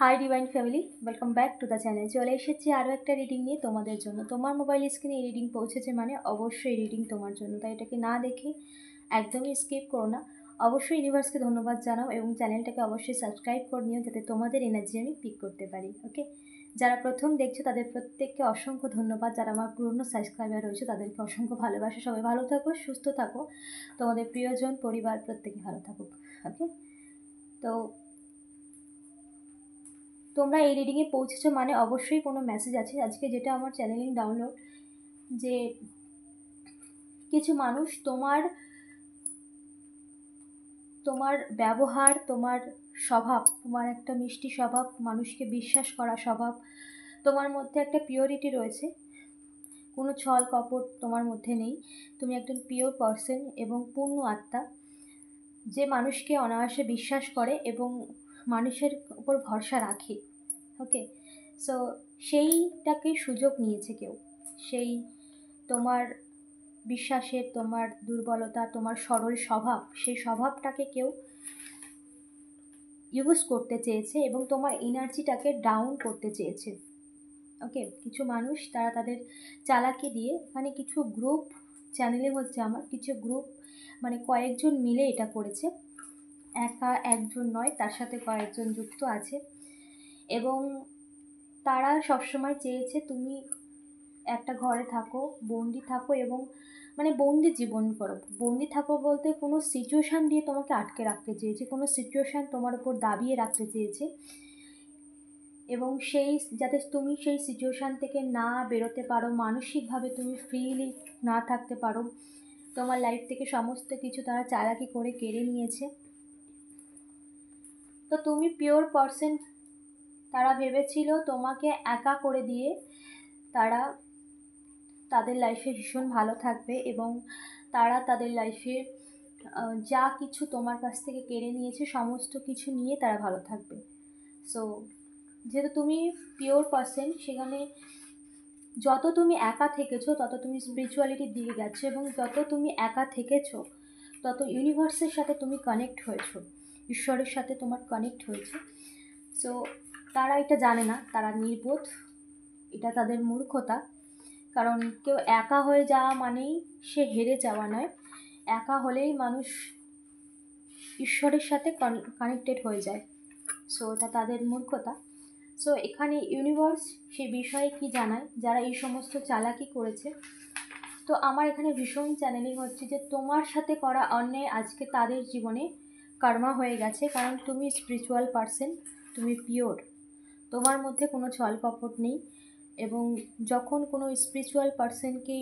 Hi divine family, welcome back to the channel. চলে এসেছি আরও একটা রিডিং নিয়ে তোমাদের জন্য। তোমার মোবাইল স্ক্রিনে এই রিডিং পৌঁছেছে মানে অবশ্যই রিডিং তোমার জন্য, তাই এটাকে না দেখে একদমই স্কিপ করো না। অবশ্যই ইউনিভার্সকে ধন্যবাদ জানাও এবং চ্যানেলটাকে অবশ্যই সাবস্ক্রাইব করে নিও, যাতে তোমাদের এনার্জি আমি পিক করতে পারি। ওকে, যারা প্রথম দেখছো তাদের প্রত্যেককে অসংখ্য ধন্যবাদ। যারা আমার পুরনো সাবস্ক্রাইবার রয়েছে তাদেরকে অসংখ্য ভালোবাসা। সবাই ভালো থাকো, সুস্থ থাকো, তোমাদের প্রিয়জন পরিবার প্রত্যেকে ভালো থাকুক। ওকে, তো তোমরা এই রিডিংয়ে পৌঁছেছো মানে অবশ্যই কোনো মেসেজ আছে। আজকে যেটা আমার চ্যানেলিং ডাউনলোড, যে কিছু মানুষ তোমার ব্যবহার, তোমার স্বভাব, তোমার একটা মিষ্টি স্বভাব, মানুষকে বিশ্বাস করা স্বভাব, তোমার মধ্যে একটা পিওরিটি রয়েছে, কোনো ছল কপট তোমার মধ্যে নেই। তুমি একজন পিওর পারসন এবং পূর্ণ আত্মা, যে মানুষকে অনায়াসে বিশ্বাস করে এবং মানুষের উপর ভরসা রাখে। ওকে, সো সেইটাকে সুযোগ নিয়েছে কেউ, সেই তোমার বিশ্বাসের, তোমার দুর্বলতা, তোমার সরল স্বভাব, সেই স্বভাবটাকে কেউ ইউজ করতে চেয়েছে এবং তোমার এনার্জিটাকে ডাউন করতে চেয়েছে। ওকে, কিছু মানুষ তারা তাদের চালাকি দিয়ে, এখানে কিছু গ্রুপ চ্যানেলে হচ্ছে আমার কিছু গ্রুপ, মানে কয়েকজন মিলে এটা করেছে, একা একজন নয়, তার সাথে কয়েকজন যুক্ত আছে এবং তারা সবসময় চেয়েছে তুমি একটা ঘরে থাকো, বন্দি থাকো এবং মানে বন্দি জীবন করো। বন্দি থাকো বলতে কোনো সিচুয়েশান দিয়ে তোমাকে আটকে রাখতে চেয়েছে, কোনো সিচুয়েশান তোমার উপর দাবিয়ে রাখতে চেয়েছে এবং সেই যাতে তুমি সেই সিচুয়েশান থেকে না বেরোতে পারো, মানসিকভাবে তুমি ফ্রিলি না থাকতে পারো। তোমার লাইফ থেকে সমস্ত কিছু তারা চালাকি করে কেড়ে নিয়েছে। তো তুমি পিওর পারসন, তারা ভেবেছিল তোমাকে একা করে দিয়ে তারা তাদের লাইফে ভীষণ ভালো থাকবে এবং তারা তাদের লাইফে যা কিছু তোমার কাছ থেকে কেড়ে নিয়েছে সমস্ত কিছু নিয়ে তারা ভালো থাকবে। সো যেহেতু তুমি পিওর পারসন, সেখানে যত তুমি একা থেকেছো তত তুমি স্পিরিচুয়ালিটির দিকে গেছো এবং যত তুমি একা থেকেছো তত ইউনিভার্সের সাথে তুমি কানেক্ট হয়েছো, ঈশ্বরের সাথে তোমার কানেক্ট হয়েছে। সো তারা এটা জানে না, তারা নির্বোধ, এটা তাদের মূর্খতা। কারণ কেউ একা হয়ে যাওয়া মানেই সে হেরে যাওয়া নয়, একা হলেই মানুষ ঈশ্বরের সাথে কানেক্টেড হয়ে যায়। সো এটা তাদের মূর্খতা। সো এখানে ইউনিভার্স সে বিষয়ে কি জানায়, যারা এই সমস্ত চালাকি করেছে। তো আমার এখানে ভীষণ চ্যানেলিং হচ্ছে যে তোমার সাথে করা অন্যায় আজকে তাদের জীবনে কর্মা হয়ে গেছে, কারণ তুমি স্পিরিচুয়াল পারসন, তুমি পিওর, তোমার মধ্যে কোনো ছল কপট নেই। এবং যখন কোনো স্পিরিচুয়াল পারসনকে,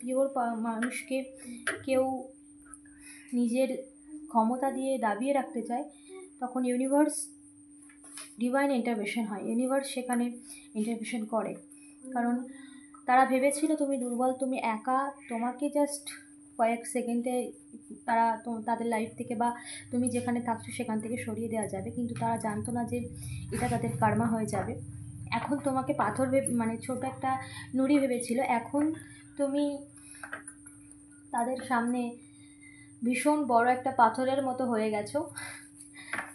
পিওর মানুষকে কেউ নিজের ক্ষমতা দিয়ে দাবিয়ে রাখতে চায়, তখন ইউনিভার্স ডিভাইন ইন্টারভেনশন হয়, ইউনিভার্স সেখানে ইন্টারভেনশন করে। কারণ তারা ভেবেছিল তুমি দুর্বল, তুমি একা, তোমাকে জাস্ট কয়েক সেকেন্ডে তারা তাদের লাইফ থেকে বা তুমি যেখানে থাকছো সেখান থেকে সরিয়ে দেওয়া যাবে, কিন্তু তারা জানতো না যে এটা তাদের কর্মা হয়ে যাবে। এখন তোমাকে পাথর মানে ছোট একটা নুড়ি ভেবেছিল, এখন তুমি তাদের সামনে ভীষণ বড় একটা পাথরের মতো হয়ে গেছো,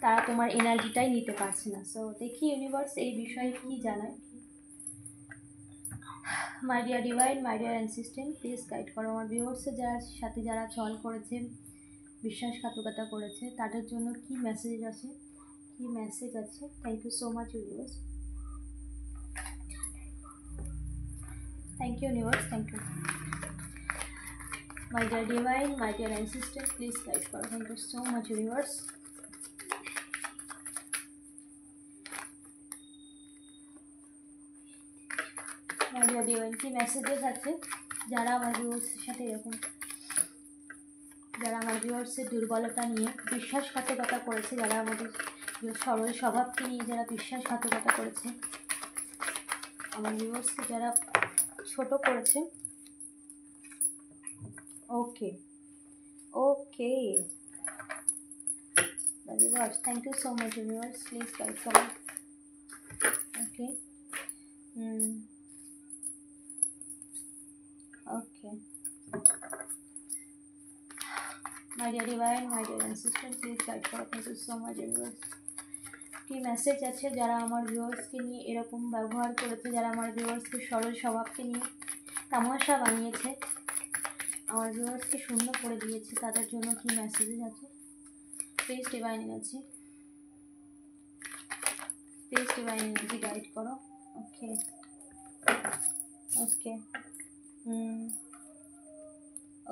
তারা তোমার এনার্জিটাই নিতে পারছে না। সো দেখি ইউনিভার্স এই বিষয়ে কি জানায়। My dear divine, my dear assistant, please guide করো আমার ভিউয়ার্সের সাথে যারা ছল করেছে, বিশ্বাসঘাতকতা করেছে, তাদের জন্য কি মেসেজ আছে, কি মেসেজ আছে। Thank you so much universe, thank you universe, thank you. My dear divine, my dear assistant, please guide করো। Thank you so much universe. My dear divine, কি মেসেজেস আছে যারা আমার ভিউয়ার্সের সাথে এরকম, যারা আমার ভিউয়ার্সের দুর্বলতা নিয়ে বিশ্বাসঘাতকতা করেছে, যারা আমাদের সরল স্বভাবকে নিয়ে যারা বিশ্বাসঘাতকতা করেছে, আমার ভিউয়ার্সকে যারা ছোট করেছে। Okay okay viewers, thank you so much viewers, please guide করো। Okay okay my dear divine, my dear ancestor, please guide for. Thank you so much universe. কি মেসেজ আছে যারা আমার ভিউয়ার্সকে নিয়ে এরকম ব্যবহার করেছে, যারা আমার ভিউয়ার্সকে সরল স্বভাবকে নিয়ে তামাশা বানিয়েছে, আমার ভিউয়ার্সকে শূন্য করে দিয়েছে, তাদের জন্য কি মেসেজ আছে? Please divine energy, please divine energy guide করো। ওকে ওকে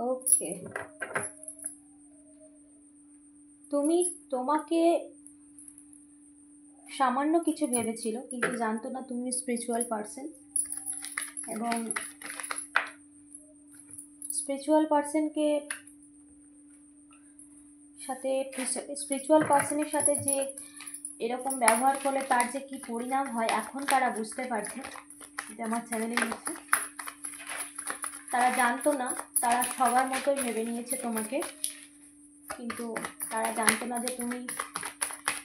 ওকে, তোমাকে সামান্য কিছু ভেবেছিল, কিন্তু জানতো না তুমি স্পিরিচুয়াল পার্সন, এবং স্পিরিচুয়াল পার্সনের সাথে যে এরকম ব্যবহার করলে তার যে কি পরিণাম হয় এখন তারা বুঝতে পারছে। এটা আমার চ্যানেলে নিচ্ছে, তারা জানতো না, তারা সবার মতোই ভেবে নিয়েছে তোমাকে, কিন্তু তারা জানতো না যে তুমি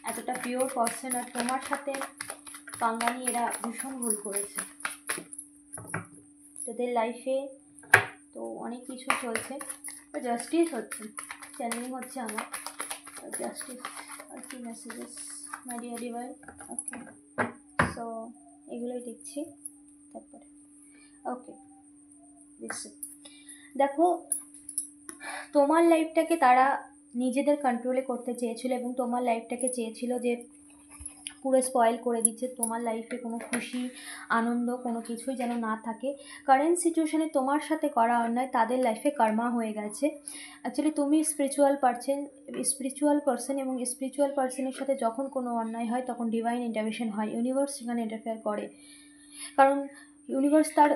এতটা পিওর পার্সন, আর তোমার সাথে পাঙ্গা নিয়ে এরা ভীষণ ভুল করেছে। তাদের লাইফে তো অনেক কিছু চলছে, তো জাস্টিস হচ্ছে, চ্যানেলিং হচ্ছে আমার জাস্টিস। আর কি messages my dear divine? Okay, so এগুলোই দেখছি। তারপরে ওকে, দেখো তোমার লাইফটাকে তারা নিজেদের কন্ট্রোলে করতে চেয়েছিল, এবং তোমার লাইফটাকে চেয়েছিল যে পুরো স্পয়েল করে দিচ্ছে, তোমার লাইফে কোনো খুশি আনন্দ কোনো কিছুই যেন না থাকে। কারেন্ট সিচুয়েশানে তোমার সাথে করা অন্যায় তাদের লাইফে কর্মা হয়ে গেছে। অ্যাকচুয়ালি তুমি স্পিরিচুয়াল পার্সন, এবং স্পিরিচুয়াল পার্সনের সাথে যখন কোনো অন্যায় হয় তখন ডিভাইন ইন্টারভেনশন হয়, ইউনিভার্স সেখানে ইন্টারফেয়ার করে, কারণ ইউনিভার্স তার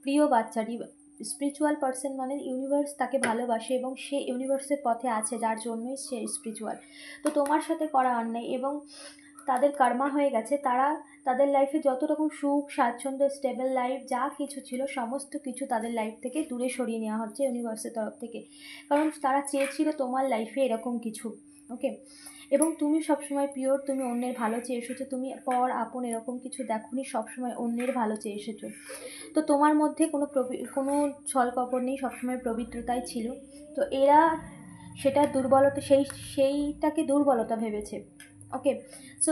প্রিয় বাচ্চা। স্পিরিচুয়াল পার্সন মানে ইউনিভার্স তাকে ভালোবাসে এবং সে ইউনিভার্সের পথে আছে, যার জন্যই সে স্পিরিচুয়াল। তো তোমার সাথে করা অন্যায় এবং তাদের কর্মা হয়ে গেছে, তারা তাদের লাইফে যত রকম সুখ স্বাচ্ছন্দ্য স্টেবল লাইফ যা কিছু ছিল সমস্ত কিছু তাদের লাইফ থেকে দূরে সরিয়ে নেওয়া হচ্ছে ইউনিভার্সের তরফ থেকে, কারণ তারা চেয়েছিল তোমার লাইফে এরকম কিছু। ওকে, এবং তুমি সবসময় পিওর, তুমি অন্যের ভালো চেয়ে এসেছো, তুমি পর আপন এরকম কিছু দেখোনি, সবসময় অন্যের ভালো চেয়ে এসেছো। তো তোমার মধ্যে কোনো ছল কপট নেই, সবসময় পবিত্রতাই ছিল। তো এরা সেটা দুর্বলতা, সেইটাকে দুর্বলতা ভেবেছে। ওকে, সো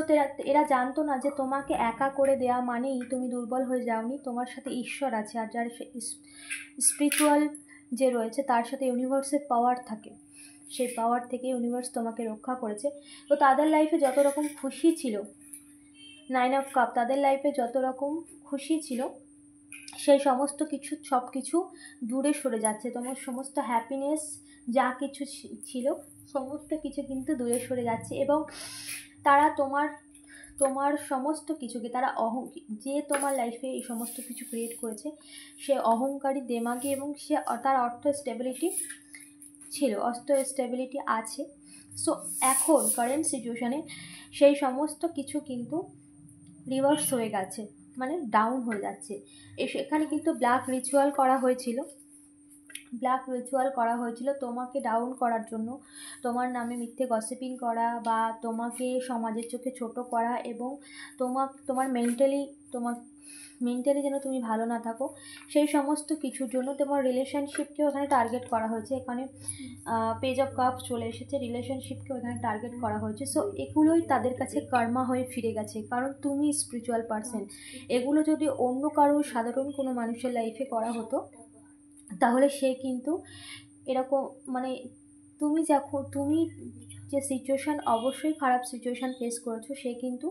এরা জানতো না যে তোমাকে একা করে দেওয়া মানেই তুমি দুর্বল হয়ে যাওনি, তোমার সাথে ঈশ্বর আছে, আর যার স্পিরিচুয়াল যে রয়েছে তার সাথে ইউনিভার্সের পাওয়ার থাকে, সেই পাওয়ার থেকে ইউনিভার্স তোমাকে রক্ষা করেছে। তো তাদের লাইফে যত রকম খুশি ছিল, 9 অফ কাপ, তাদের লাইফে যত রকম খুশি ছিল সেই সমস্ত কিছু সব কিছু দূরে সরে যাচ্ছে, তোমার সমস্ত হ্যাপিনেস যা কিছু ছিল সমস্ত কিছু কিন্তু দূরে সরে যাচ্ছে, এবং তারা তোমার সমস্ত কিছুকে তারা যে তোমার লাইফে এই সমস্ত কিছু ক্রিয়েট করেছে সে অহংকারী দেমাগী, এবং সে তার অর্থ স্টেবিলিটি ছিল, স্টেবিলিটি আছে। সো এখন কারেন্ট সিচুয়েশানে সেই সমস্ত কিছু কিন্তু রিভার্স হয়ে গেছে, মানে ডাউন হয়ে যাচ্ছে। সেখানে কিন্তু ব্ল্যাক রিচুয়াল করা হয়েছিল তোমাকে ডাউন করার জন্য, তোমার নামে মিথ্যে গসিপিং করা বা তোমাকে সমাজের চোখে ছোট করা, এবং তোমার মেন্টালি যেন তুমি ভালো না থাকো, সেই সমস্ত কিছুর জন্য তোমার রিলেশনশিপকেও এখানে টার্গেট করা হয়েছে। এখানে পেজ অফ কাপস চলে এসেছে, রিলেশনশিপকেও এখানে টার্গেট করা হয়েছে। সো এগুলোই তাদের কাছে কর্মা হয়ে ফিরে গেছে, কারণ তুমি স্পিরিচুয়াল পার্সন। এগুলো যদি অন্য কারোর সাধারণ কোনো মানুষের লাইফে করা হতো তাহলে সে কিন্তু এরকম, মানে তুমি যে সিচুয়েশান, অবশ্যই খারাপ সিচুয়েশান ফেস করেছো, সে কিন্তু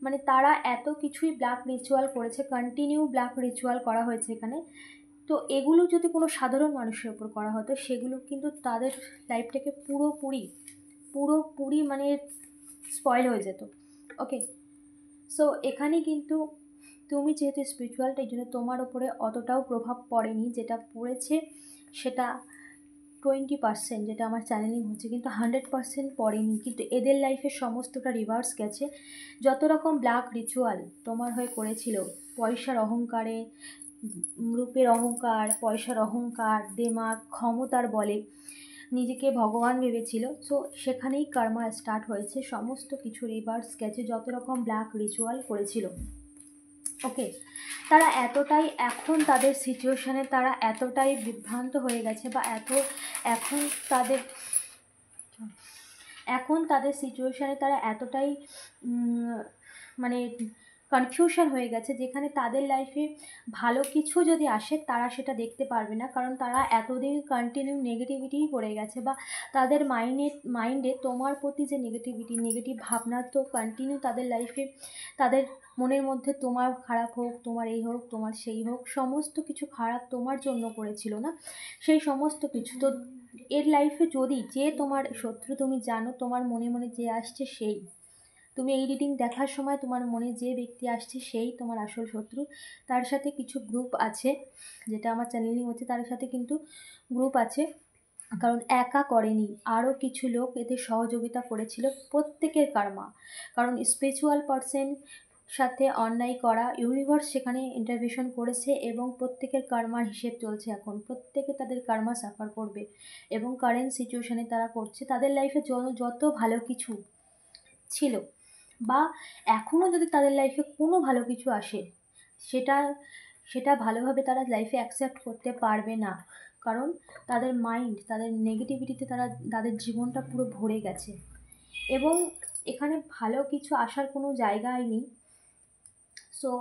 মানে তারা এত কিছুই ব্ল্যাক রিচুয়াল করেছে, কন্টিনিউ ব্ল্যাক রিচুয়াল করা হয়েছে এখানে। তো এগুলো যদি কোনো সাধারণ মানুষের উপর করা হতো সেগুলো কিন্তু তাদের লাইফটাকে পুরোপুরি মানে স্পয়েল হয়ে যেত। ওকে, সো এখানে কিন্তু তুমি যেহেতু স্পিরিচুয়াল, তাই জন্য তোমার ওপরে অতটাও প্রভাব পড়েনি, যেটা পড়েছে সেটা 20%, যেটা আমার চ্যানেলিং হচ্ছে, কিন্তু 100% পড়েনি। কিন্তু এদের লাইফে সমস্তটা রিভার্স গেছে। যত রকম ব্ল্যাক রিচুয়াল তোমার হয়ে করেছিল, পয়সার অহংকারে, রূপের অহংকার, পয়সার অহংকার, দেমাগ, ক্ষমতার বলে নিজেকে ভগবান ভেবেছিল, সো সেখানেই কর্মা স্টার্ট হয়েছে, সমস্ত কিছু রিভার্স গেছে যত রকম ব্ল্যাক রিচুয়াল করেছিল। ওকে, তারা এতটাই এখন তাদের সিচুয়েশানে তারা এতটাই বিভ্রান্ত হয়ে গেছে, বা এখন এখন তাদের সিচুয়েশানে তারা এতটাই মানে কনফিউশন হয়ে গেছে, যেখানে তাদের লাইফে ভালো কিছু যদি আসে তারা সেটা দেখতে পারবে না, কারণ তারা এতদিন কন্টিনিউ নেগেটিভিটিই করে গেছে, বা তাদের মাইন্ডে তোমার প্রতি যে নেগেটিভ ভাবনা তো কন্টিনিউ তাদের লাইফে, তাদের মনের মধ্যে তোমার খারাপ হোক, তোমার এই হোক, তোমার সেই হোক, সমস্ত কিছু খারাপ তোমার জন্য করেছিল না, সেই সমস্ত কিছু তো এর লাইফে যদি যে তোমার শত্রু তুমি জানো, তোমার মনে মনে যে আসছে সেই, তুমি এই রিডিং দেখার সময় তোমার মনে যে ব্যক্তি আসছে সেই তোমার আসল শত্রু। তার সাথে কিছু গ্রুপ আছে, যেটা আমার চ্যানেলিং হচ্ছে, তার সাথে কিন্তু গ্রুপ আছে, কারণ একা করেনি, আরও কিছু লোক এতে সহযোগিতা করেছিল, প্রত্যেকের কার্মা, কারণ স্পিরিচুয়াল পারসন সাথে অন্যায় করা, ইউনিভার্স সেখানে ইন্টারভেশন করেছে এবং প্রত্যেকের কার্মার হিসেব চলছে, এখন প্রত্যেকে তাদের কার্মা সাফার করবে এবং কারেন্ট সিচুয়েশানে তারা করছে। তাদের লাইফে যত ভালো কিছু ছিল বা এখনও যদি তাদের লাইফে কোনো ভালো কিছু আসে, সেটা সেটা ভালোভাবে তারা লাইফে অ্যাকসেপ্ট করতে পারবে না, কারণ তাদের মাইন্ড, তাদের নেগেটিভিটিতে তাদের জীবনটা পুরো ভরে গেছে, এবং এখানে ভালো কিছু আসার কোনো জায়গাই নেই। সো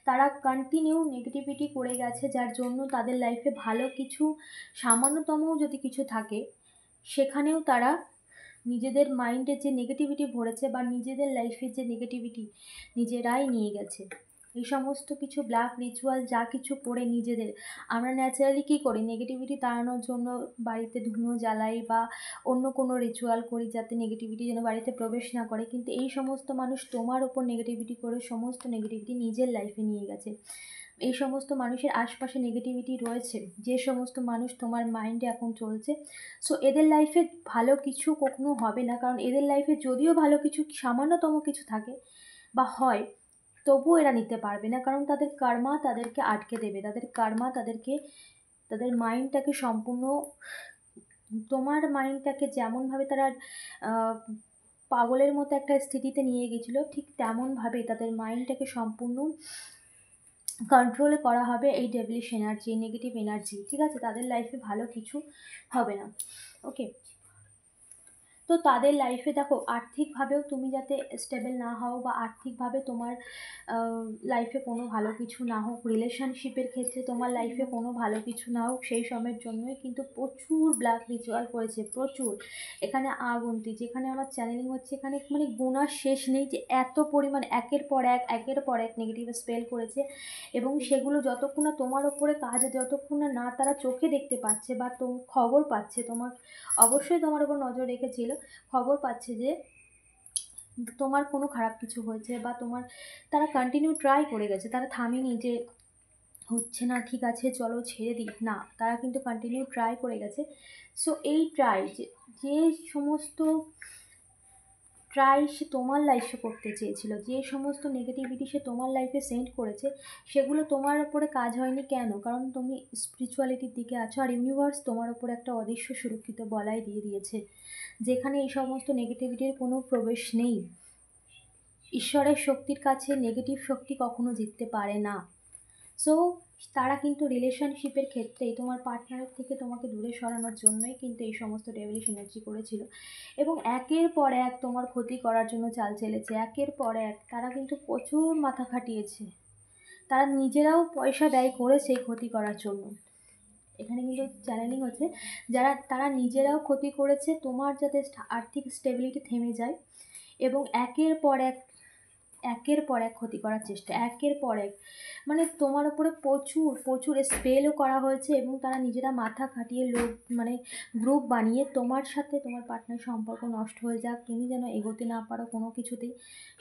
তারা কন্টিনিউ নেগেটিভিটি করে গেছে, যার জন্য তাদের লাইফে ভালো কিছু সামান্যতম যদি কিছু থাকে, সেখানেও তারা নিজেদের মাইন্ডে যে নেগেটিভিটি ভরেছে বা নিজেদের লাইফের যে নেগেটিভিটি নিজেরাই নিয়ে গেছে। এই সমস্ত কিছু ব্ল্যাক রিচুয়াল যা কিছু করে নিজেদের, আমরা ন্যাচারালি কী করি, নেগেটিভিটি তাড়ানোর জন্য বাড়িতে ধুনো জ্বালাই বা অন্য কোনো রিচুয়াল করি যাতে নেগেটিভিটি যেন বাড়িতে প্রবেশ না করে, কিন্তু এই সমস্ত মানুষ তোমার ওপর নেগেটিভিটি করে সমস্ত নেগেটিভিটি নিজের লাইফে নিয়ে গেছে। এই সমস্ত মানুষের আশপাশে নেগেটিভিটি রয়েছে, যে সমস্ত মানুষ তোমার মাইন্ডে এখন চলছে, সো এদের লাইফে ভালো কিছু কখনো হবে না, কারণ এদের লাইফে যদিও ভালো কিছু সামান্যতম কিছু থাকে বা হয়, তবুও এরা নিতে পারবে না, কারণ তাদের কার্মা তাদেরকে আটকে দেবে, তাদের কার্মা তাদেরকে, তাদের মাইন্ডটাকে সম্পূর্ণ, তোমার মাইন্ডটাকে যেমনভাবে তারা পাগলের মতো একটা স্থিতিতে নিয়ে গেছিলো, ঠিক তেমনভাবেই তাদের মাইন্ডটাকে সম্পূর্ণ কন্ট্রোলে করা হবে এই ডেভিলিশ এনার্জি, নেগেটিভ এনার্জি, ঠিক আছে? তাদের লাইফে ভালো কিছু হবে না, ওকে? তো তাদের লাইফে দেখো, আর্থিকভাবেও তুমি যাতে স্টেবল না হও বা আর্থিকভাবে তোমার লাইফে কোনো ভালো কিছু না হোক, রিলেশনশিপের ক্ষেত্রে তোমার লাইফে কোনো ভালো কিছু না হোক, সেই সময়ের জন্যই কিন্তু প্রচুর ব্ল্যাক রিচুয়াল করেছে, প্রচুর। এখানে আগুন্তি, যেখানে আমার চ্যানেলিং হচ্ছে, এখানে মানে গোনার শেষ নেই, যে এত পরিমাণ একের পর এক নেগেটিভ স্পেল করেছে, এবং সেগুলো যতক্ষণ না তোমার ওপরে কাজ, যতক্ষণ না তারা চোখে দেখতে পাচ্ছে বা খবর পাচ্ছে, তোমার অবশ্যই তোমার ওপর নজর রেখেছিল, খবর পাচ্ছে যে তোমার কোনো খারাপ কিছু হয়েছে বা তোমার, তারা কন্টিনিউ ট্রাই করে গেছে, তারা থামেনি যে হচ্ছে না, ঠিক আছে চলো ছেড়ে দিই, না, তারা কিন্তু কন্টিনিউ ট্রাই করে গেছে। সো এই যে সমস্ত ট্রাই সে তোমার লাইফে করতে চেয়েছিল, যে সমস্ত নেগেটিভিটি সে তোমার লাইফে সেন্ড করেছে, সেগুলো তোমার ওপরে কাজ হয়নি কেন? কারণ তুমি স্পিরিচুয়ালিটির দিকে আছো, আর ইউনিভার্স তোমার ওপরে একটা অদৃশ্য সুরক্ষিত বলয় দিয়ে দিয়েছে, যেখানে এই সমস্ত নেগেটিভিটির কোনো প্রবেশ নেই। ঈশ্বরের শক্তির কাছে নেগেটিভ শক্তি কখনো জিততে পারে না। সো তারা কিন্তু রিলেশনশিপের ক্ষেত্রেই তোমার পার্টনারের থেকে তোমাকে দূরে সরানোর জন্যই কিন্তু এই সমস্ত ডেভিলিশ এনার্জি করেছিল, এবং একের পর এক তোমার ক্ষতি করার জন্য চাল চেলেছে, একের পর এক তারা কিন্তু প্রচুর মাথা খাটিয়েছে, তারা নিজেরাও পয়সা ব্যয় করেছে এই ক্ষতি করার জন্য। এখানে কিন্তু চ্যানেলিং হচ্ছে, তারা নিজেরাও ক্ষতি করেছে তোমার, যাতে আর্থিক স্টেবিলিটি থেমে যায়, এবং একের পর এক ক্ষতি করার চেষ্টা, একের পর এক, মানে তোমার উপরে প্রচুর স্পেলও করা হয়েছে, এবং তারা নিজেরা মাথা খাটিয়ে মানে গ্রুপ বানিয়ে তোমার সাথে তোমার পার্টনার সম্পর্ক নষ্ট হয়ে যাক, তুমি যেন এগোতে না পারো কোনো কিছুতেই,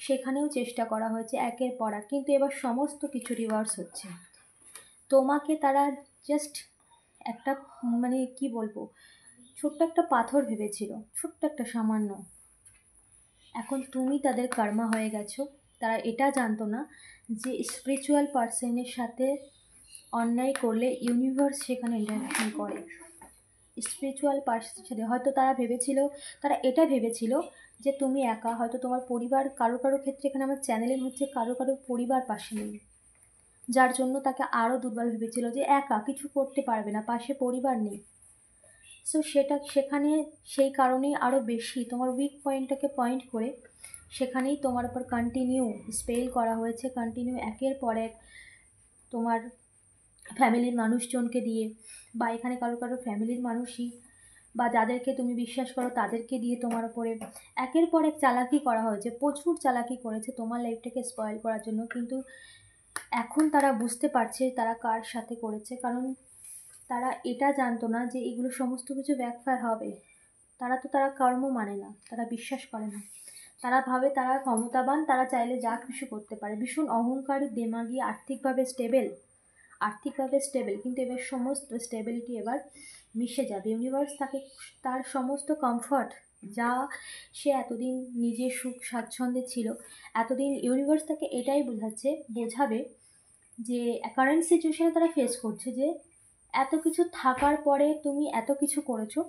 সেখানেও চেষ্টা করা হয়েছে একের পর এক, কিন্তু এবার সমস্ত কিছু রিভার্স হচ্ছে। তোমাকে তারা জাস্ট একটা, মানে কি বলবো, ছোট্ট একটা পাথর ভেবেছিল, ছোট্ট একটা সামান্য, এখন তুমি তাদের কর্মা হয়ে গেছো। তারা এটা জানতো না যে স্পিরিচুয়াল পার্সনের সাথে অন্যায় করলে ইউনিভার্স সেখানে ইন্টারভেনশন করে। স্পিরিচুয়াল পার্সনের সাথে হয়তো তারা এটা ভেবেছিল যে তুমি একা, হয়তো তোমার পরিবার, কারো ক্ষেত্রে এখানে আমার চ্যানেলিং হচ্ছে কারো পরিবার পাশে নেই, যার জন্য তাকে আরও দুর্বল ভেবেছিল যে একা কিছু করতে পারবে না, পাশে পরিবার নেই। সো সেখানে সেই কারণেই আরও বেশি তোমার উইক পয়েন্টটাকে পয়েন্ট করে সেখানেই তোমার উপর কন্টিনিউ স্পেল করা হয়েছে, কন্টিনিউ একের পর এক তোমার ফ্যামিলির মানুষজনকে দিয়ে, বা এখানে কারো কারো ফ্যামিলির মানুষই বা যাদেরকে তুমি বিশ্বাস করো তাদেরকে দিয়ে তোমার উপরে একের পর এক চালাকি করা হয়েছে, প্রচুর চালাকি করেছে তোমার লাইফটাকে স্পয়েল করার জন্য। কিন্তু এখন তারা বুঝতে পারছে তারা কার সাথে করেছে, কারণ তারা এটা জানতো না যে এগুলো সমস্ত কিছু ব্যাকফায়ার হবে। তারা কর্ম মানে না, তারা বিশ্বাস করে না, তারা ভাবে তারা ক্ষমতাবান, তারা চাইলে যা কিছু করতে পারে, ভীষণ অহংকারী, দেমাগী, আর্থিকভাবে স্টেবল। কিন্তু এবার সমস্ত স্টেবিলিটি এবার মিশে যাবে। ইউনিভার্স তাকে তার সমস্ত কমফর্ট যা সে এতদিন নিজের সুখ স্বাচ্ছন্দ্যে ছিল, এতদিন ইউনিভার্স তাকে এটাই বোঝাবে যে কারেন্ট সিচুয়েশনে তারা ফেস করছে যে এত কিছু থাকার পরে তুমি এত কিছু করেছো,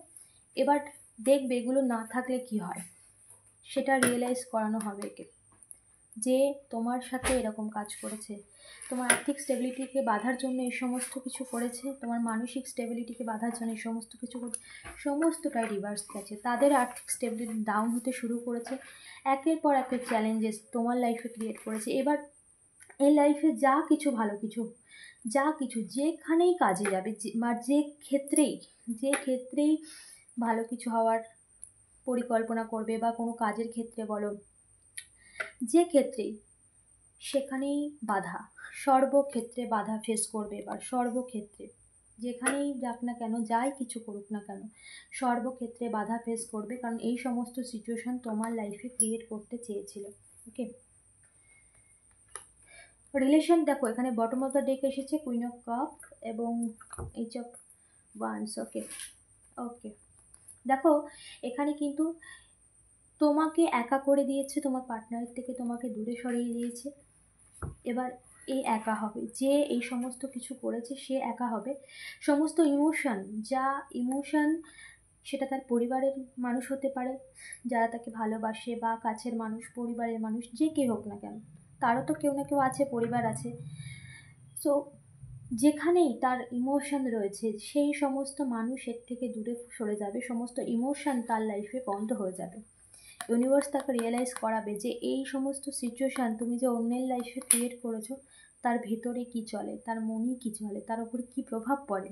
এবার দেখবে এগুলো না থাকলে কি হয়, সেটা রিয়েলাইজ করানো হবে একে, যে তোমার সাথে এরকম কাজ করেছে, তোমার আর্থিক স্টেবিলিটিকে বাধার জন্য এই সমস্ত কিছু করেছে, তোমার মানসিক স্টেবিলিটিকে বাধার জন্য এই সমস্ত কিছু করেছে, সমস্তটাই রিভার্স গেছে। তাদের আর্থিক স্টেবিলিটি ডাউন হতে শুরু করেছে, একের পর এক চ্যালেঞ্জেস তোমার লাইফে ক্রিয়েট করেছে। এবার এই লাইফে যা কিছু ভালো কিছু, যা কিছু যেখানেই কাজে যাবে, বা যে ক্ষেত্রেই ভালো কিছু হওয়ার পরিকল্পনা করবে, বা কোনো কাজের ক্ষেত্রে বলো, যে ক্ষেত্রেই, সেখানেই বাধা, সর্বক্ষেত্রে বাধা ফেস করবে। বা সর্বক্ষেত্রে যেখানেই যাক না কেন, যাই কিছু করুক না কেন, সর্বক্ষেত্রে বাধা ফেস করবে, কারণ এই সমস্ত সিচুয়েশন তোমার লাইফে ক্রিয়েট করতে চেয়েছিল। ওকে, রিলেশন দেখো, এখানে বটম অফ দ্য ডেক এসেছে কুইন অফ কাপ এবং এইচ অফ ওয়ান্স। ওকে দেখো, এখানে কিন্তু তোমাকে একা করে দিয়েছে, তোমার পার্টনারের থেকে তোমাকে দূরে সরিয়ে দিয়েছে। এবার এ একা হবে, যে এই সমস্ত কিছু করেছে সে একা হবে। সমস্ত ইমোশন সেটা তার পরিবারের মানুষ হতে পারে যারা তাকে ভালোবাসে, বা কাছের মানুষ, পরিবারের মানুষ, যে কে হোক না কেন, তারও তো কেউ না কেউ আছে, পরিবার আছে। সো যেখানেই তার ইমোশন রয়েছে সেই সমস্ত মানুষের থেকে দূরে সরে যাবে, সমস্ত ইমোশন তার লাইফে বন্ধ হয়ে যাবে। ইউনিভার্স তাকে রিয়েলাইজ করাবে যে এই সমস্ত সিচুয়েশান তুমি যে অন্যের লাইফে ক্রিয়েট করেছো, তার ভেতরে কি চলে, তার মনে কি চলে, তার উপরে কি প্রভাব পড়ে।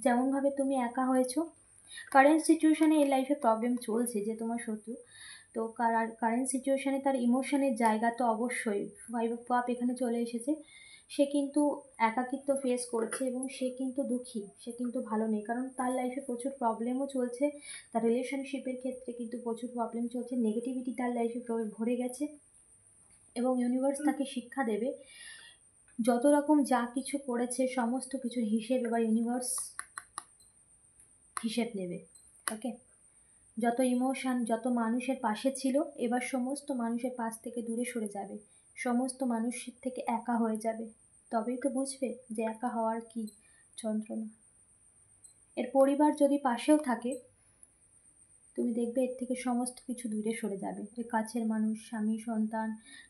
যেমনভাবে তুমি একা হয়েছো, কারেন্ট সিচুয়েশানে এই লাইফে প্রবলেম চলছে যে তোমার শত্রু, তো কারেন্ট সিচুয়েশানে তার ইমোশনের জায়গা তো অবশ্যই 5 অফ কাপ এখানে চলে এসেছে। সে কিন্তু একাকিত্ব ফেস করছে এবং সে কিন্তু দুঃখী, সে কিন্তু ভালো নেই, কারণ তার লাইফে প্রচুর প্রবলেমও চলছে, তার রিলেশনশিপের ক্ষেত্রে কিন্তু প্রচুর প্রবলেম চলছে, নেগেটিভিটি তার লাইফে ভরে গেছে। এবং ইউনিভার্স তাকে শিক্ষা দেবে, যত রকম যা কিছু করেছে সমস্ত কিছুর হিসেব এবার ইউনিভার্স হিসেব নেবে। ওকে, যত ইমোশন, যত মানুষের পাশে ছিল, এবার সমস্ত মানুষের পাশ থেকে দূরে সরে যাবে, সমস্ত মানুষের থেকে একা হয়ে যাবে। তবেই তো বুঝবে যে একা হওয়ার কি যন্ত্রণা। এর পরিবার যদি পাশেও থাকে, তুমি দেখবে এর থেকে সমস্ত কিছু দূরে সরে যাবে। এর কাছের মানুষ, স্বামী, সন্তান,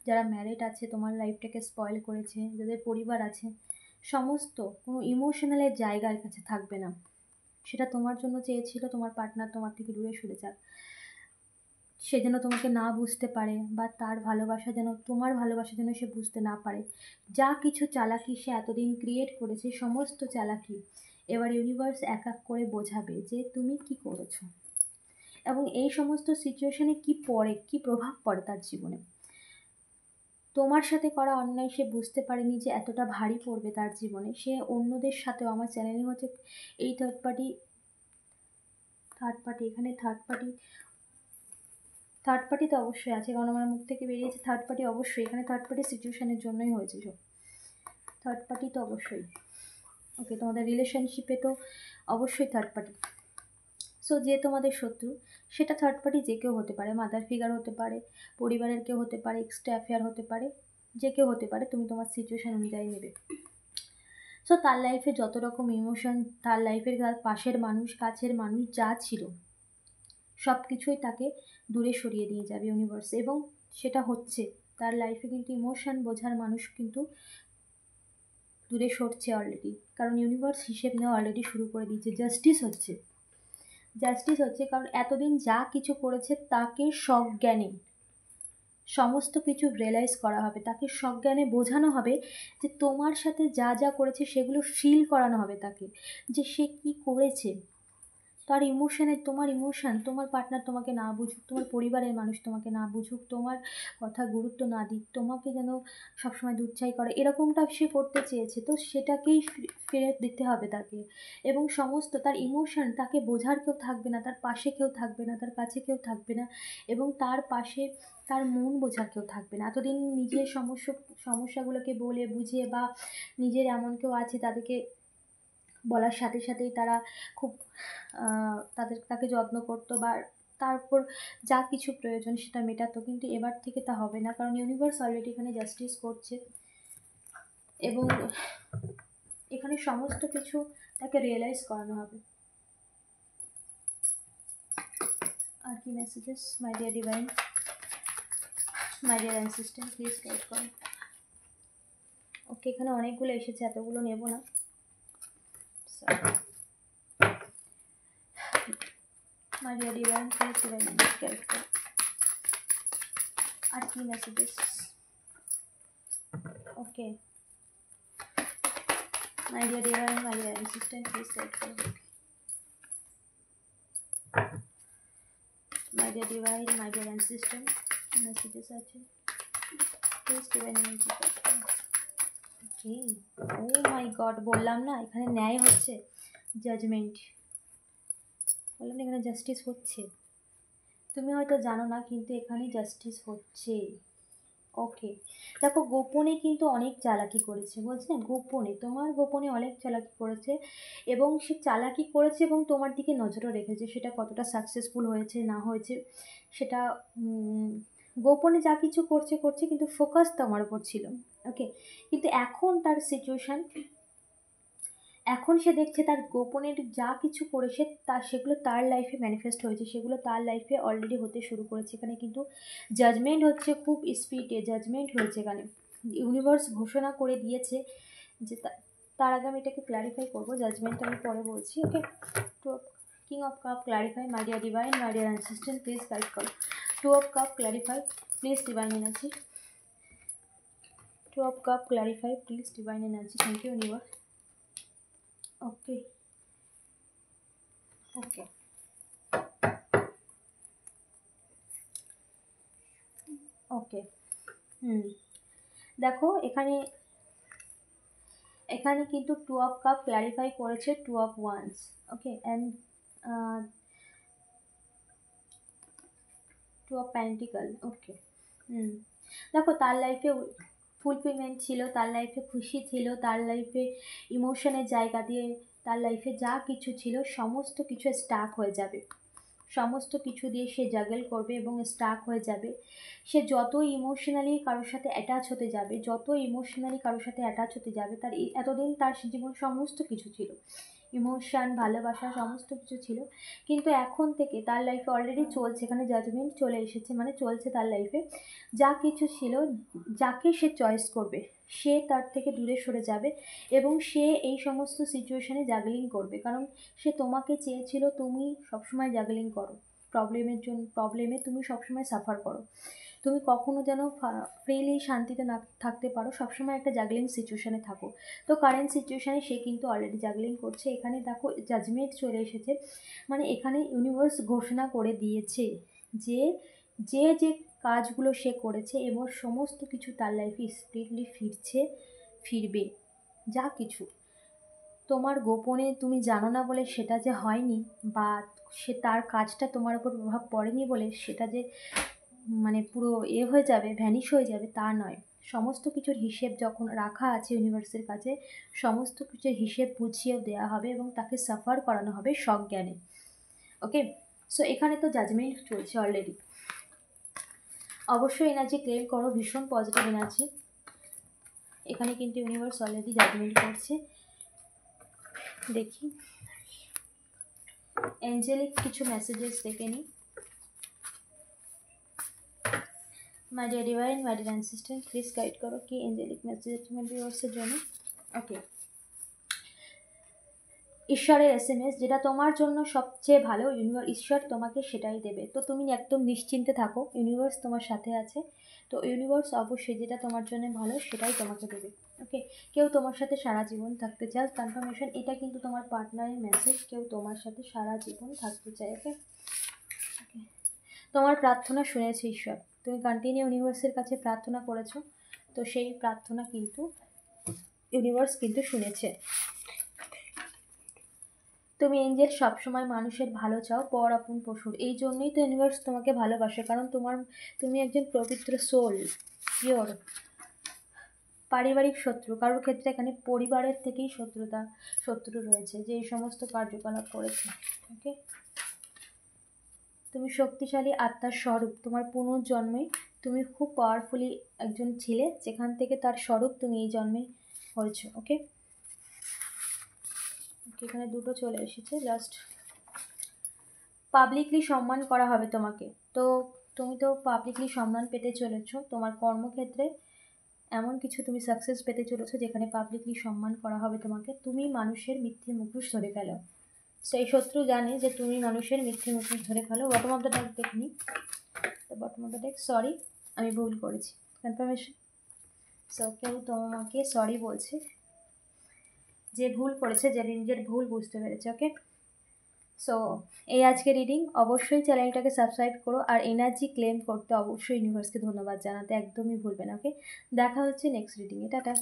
যারা ম্যারিড আছে তোমার লাইফটাকে স্পয়েল করেছে, যাদের পরিবার আছে, সমস্ত কোনো ইমোশনালের জায়গার কাছে থাকবে না। সেটা তোমার জন্য চেয়েছিল তোমার পার্টনার তোমার থেকে দূরে সরে যাক, সে যেন তোমাকে না বুঝতে পারে, বা তার ভালোবাসা যেন, তোমার ভালোবাসা যেন সে বুঝতে না পারে। যা কিছু চালাকি সে এতদিন ক্রিয়েট করেছে, সমস্ত চালাকি এবার ইউনিভার্স এক এক করে বোঝাবে যে তুমি কি করেছো, এবং এই সমস্ত সিচুয়েশনে কি প্রভাব পড়ে তার জীবনে। তোমার সাথে করা অন্যায় সে বুঝতে পারেনি যে এতটা ভারী পড়বে তার জীবনে। সে অন্যদের সাথেও, আমার চ্যানেলে হচ্ছে এই থার্ড পার্টি, এখানে থার্ড পার্টি তো অবশ্যই আছে, কারণ আমার মুখ থেকে বেরিয়েছে থার্ড পার্টি, অবশ্যই এখানে থার্ড পার্টি সিচুয়েশনের জন্যই হয়েছে সব, থার্ড পার্টি তো অবশ্যই। ওকে, তোমাদের রিলেশনশিপে তো অবশ্যই থার্ড পার্টি। সো যে তোমাদের শত্রু সেটা থার্ড পার্টি যে কেউ হতে পারে, মাদার ফিগার হতে পারে, পরিবারের কেউ হতে পারে, এক্সট্রা অ্যাফেয়ার হতে পারে, যে কেউ হতে পারে, তুমি তোমার সিচুয়েশান অনুযায়ী নেবে। সো তার লাইফে যত রকম ইমোশন, তার লাইফের তার পাশের মানুষ, কাছের মানুষ যা ছিল, সব কিছুই তাকে দূরে সরিয়ে দিয়ে যাবে ইউনিভার্স। এবং সেটা হচ্ছে, তার লাইফে কিন্তু ইমোশন বোঝার মানুষ কিন্তু দূরে সরছে অলরেডি, কারণ ইউনিভার্স হিসেব নেওয়া অলরেডি শুরু করে দিয়েছে, জাস্টিস হচ্ছে। জাস্টিস হচ্ছে, কারণ এতদিন যা কিছু করেছে তাকে সজ্ঞানে সমস্ত কিছু রিয়েলাইজ করা হবে, তাকে সজ্ঞানে বোঝানো হবে যে তোমার সাথে যা যা করেছে সেগুলো ফিল করানো হবে তাকে, যে সে কি করেছে। তার ইমোশানে, তোমার ইমোশান, তোমার পার্টনার তোমাকে না বুঝুক, তোমার পরিবারের মানুষ তোমাকে না বুঝুক, তোমার কথা গুরুত্ব না দিক, তোমাকে যেন সবসময় দুচ্ছাই করে, এরকমটা সে করতে চেয়েছে। তো সেটাকেই ফেরত দিতে হবে তাকে। এবং সমস্ত তার ইমোশান, তাকে বোঝার কেউ থাকবে না, তার পাশে কেউ থাকবে না, তার কাছে কেউ থাকবে না, এবং তার পাশে তার মন বোঝার কেউ থাকবে না। এতদিন নিজের সমস্যাগুলোকে বলে বুঝিয়ে, বা নিজের এমন কেউ আছে তাদেরকে বলার সাথে সাথেই তারা খুব তাকে যত্ন করতো, বা তারপর যা কিছু প্রয়োজন সেটা মেটাতো। কিন্তু এবার থেকে তা হবে না, কারণ ইউনিভার্স অলরেডি এখানে জাস্টিস করছে, এবং এখানে সমস্ত কিছু তাকে রিয়েলাইজ করানো হবে। আর কি messages my dear divine, my dear assistant, please guide করুন। ওকে, এখানে অনেকগুলো এসেছে, এতগুলো নেব না। My dear divine, please divine guide করুন। আর কি messages? Okay, my dear divine, my dear assistant, please guide করুন। My dear divine, my dear assistant, messages আছে, প্লিজ divine energy guide করুন। ওকে, ও মাই গড, বললাম না এখানে ন্যায় হচ্ছে, জাজমেন্ট, বললাম না এখানে জাস্টিস হচ্ছে। তুমি হয়তো জানো না, কিন্তু এখানে জাস্টিস হচ্ছে। ওকে, দেখো গোপনে কিন্তু অনেক চালাকি করেছে, বলছে না, গোপনে, তোমার গোপনে অনেক চালাকি করেছে, এবং সে চালাকি করেছে এবং তোমার দিকে নজরও রেখেছে। সেটা কতটা সাকসেসফুল হয়েছে না হয়েছে সেটা গোপনে যা কিছু করছে করছে, কিন্তু ফোকাস তোমার উপর ছিল। ওকে, কিন্তু এখন তার সিচুয়েশান, এখন সে দেখছে তার গোপনের যা কিছু করেছে সেগুলো তার লাইফে ম্যানিফেস্ট হয়েছে, সেগুলো তার লাইফে অলরেডি হতে শুরু করেছে। এখানে কিন্তু জাজমেন্ট হচ্ছে, খুব স্পিডে জাজমেন্ট হয়েছে এখানে। ইউনিভার্স ঘোষণা করে দিয়েছে যে তার আগে আমি এটাকে ক্ল্যারিফাই করবো, জাজমেন্টটা আমি পরে বলছি। Okay, two of king of cup clarify, my dear divine, my dear assistant, please guide করো। Two of cup clarify, please divine energy. Two of cup clarify, please divine energy. Thank you universe. Okay, okay, okay, দেখো এখানে কিন্তু two of cup clarify করেছে two of wands. Okay, and two of pentacle. Okay, দেখো তার লাইফে fulfilment ছিল, তার লাইফে খুশি ছিল, তার লাইফে ইমোশনের জায়গা দিয়ে তার লাইফে যা কিছু ছিল সমস্ত কিছু স্টাক হয়ে যাবে, সমস্ত কিছু দিয়ে সে জাগল করবে এবং স্টাক হয়ে যাবে। সে যত ইমোশনালি কারোর সাথে অ্যাটাচ হতে যাবে, তার এতদিন তার জীবন সমস্ত কিছু ছিল, ইমোশান, ভালোবাসা, সমস্ত কিছু ছিল। কিন্তু এখন থেকে তার লাইফে অলরেডি চলছে, এখানে জাজমেন্ট চলে এসেছে, মানে চলছে তার লাইফে যা কিছু ছিল, যাকে সে চয়েস করবে সে তার থেকে দূরে সরে যাবে, এবং সে এই সমস্ত সিচুয়েশানে জাগলিং করবে, কারণ সে তোমাকে চেয়েছিল তুমি সবসময় জাগলিং করো, প্রবলেমে তুমি সবসময় সাফার করো, তুমি কখনো যেন ফ্রিলি শান্তিতে না থাকতে পারো, সবসময় একটা জাগলিং সিচুয়েশানে থাকো। তো কারেন্ট সিচুয়েশানে সে কিন্তু অলরেডি জাগলিং করছে। এখানে দেখো জাজমেন্ট চলে এসেছে, মানে এখানে ইউনিভার্স ঘোষণা করে দিয়েছে যে যে যে কাজগুলো সে করেছে এবং সমস্ত কিছু তার লাইফে স্পিডলি ফিরবে। যা কিছু তোমার গোপনে তুমি জানো না বলে সেটা যে হয়নি, বা সে তার কাজটা তোমার উপর প্রভাব পড়েনি বলে সেটা যে মানে পুরো হয়ে যাবে, ভ্যানিশ হয়ে যাবে, তা নয়। সমস্ত কিছুর হিসেব যখন রাখা আছে ইউনিভার্সের কাছে, সমস্ত কিছুর হিসেব বুঝিয়েও দেওয়া হবে এবং তাকে সাফার করানো হবে সজ্ঞানে। ওকে, সো এখানে তো জাজমেন্ট চলছে অলরেডি। অবশ্যই এনার্জি ক্লেম করো, ভীষণ পজিটিভ এনার্জি। এখানে কিন্তু ইউনিভার্স অলরেডি জাজমেন্ট করছে। দেখি অ্যাঞ্জেলিক কিছু মেসেজেস দেখে নিই। মাই dear divine, my dear assistant, please guide করো কি অ্যাঞ্জেলিক মেসেজ তোমার ভিউয়ার্সের জন্য। ওকে, ঈশ্বরের SMS, যেটা তোমার জন্য সবচেয়ে ভালো, ঈশ্বর তোমাকে সেটাই দেবে। তো তুমি একদম নিশ্চিন্তে থাকো, ইউনিভার্স তোমার সাথে আছে। তো ইউনিভার্স অবশ্যই যেটা তোমার জন্য ভালো সেটাই তোমাকে দেবে। ওকে, কেউ তোমার সাথে সারা জীবন থাকতে চায়, কনফার্মেশন। এটা কিন্তু তোমার পার্টনারের মেসেজ, কেউ তোমার সাথে সারা জীবন থাকতে চায়। ওকে, ওকে, তোমার প্রার্থনা শুনেছে ঈশ্বর। তুমি কন্টিনিউ ইউনিভার্সের কাছে প্রার্থনা করেছো, তো সেই প্রার্থনা কিন্তু ইউনিভার্স কিন্তু শুনেছে। তুমি এঞ্জেল, সবসময় মানুষের ভালো চাও, পর আপন পশুর। এই জন্যই তো ইউনিভার্স তোমাকে ভালোবাসে, কারণ তুমি একজন পবিত্র সোল, পিওর। পারিবারিক শত্রু, কারোর ক্ষেত্রে এখানে পরিবারের থেকেই শত্রু রয়েছে, যে এই সমস্ত কার্যকলাপ করেছে। ওকে, তুমি শক্তিশালী আত্মার স্বরূপ। তোমার পুনর্জন্মে তুমি খুব পাওয়ারফুলি একজন ছিলে, যেখান থেকে তার স্বরূপ তুমি এই জন্মে হয়েছো। ওকে, এখানে দুটো চলে এসেছে। জাস্ট পাবলিকলি সম্মান করা হবে তোমাকে। তো তুমি তো পাবলিকলি সম্মান পেতে চলেছো। তোমার কর্মক্ষেত্রে এমন কিছু তুমি সাকসেস পেতে চলেছো যেখানে পাবলিকলি সম্মান করা হবে তোমাকে। তুমি মানুষের মিথ্যে মুখোশ ধরে ফেলো, সেই শত্রু জানে যে তুমি মানুষের মিথ্যে মুখোশ ধরে ফেলো। বটম অফ দ্য ডেক দেখিনি, bottom of the deck, sorry আমি ভুল করেছি। কনফার্মেশন, সো কেউ তোমাকে সরি বলছে, যে ভুল করেছে, যে নিজের ভুল বুঝতে পেরেছে। ওকে, সো এই আজকে রিডিং। অবশ্যই চ্যানেলটাকে সাবস্ক্রাইব করো, আর এনার্জি ক্লেম করতে অবশ্যই ইউনিভার্সকে ধন্যবাদ জানাতে একদমই ভুলবে না। ওকে, দেখা হচ্ছে নেক্সট রিডিংয়ে। টাটা।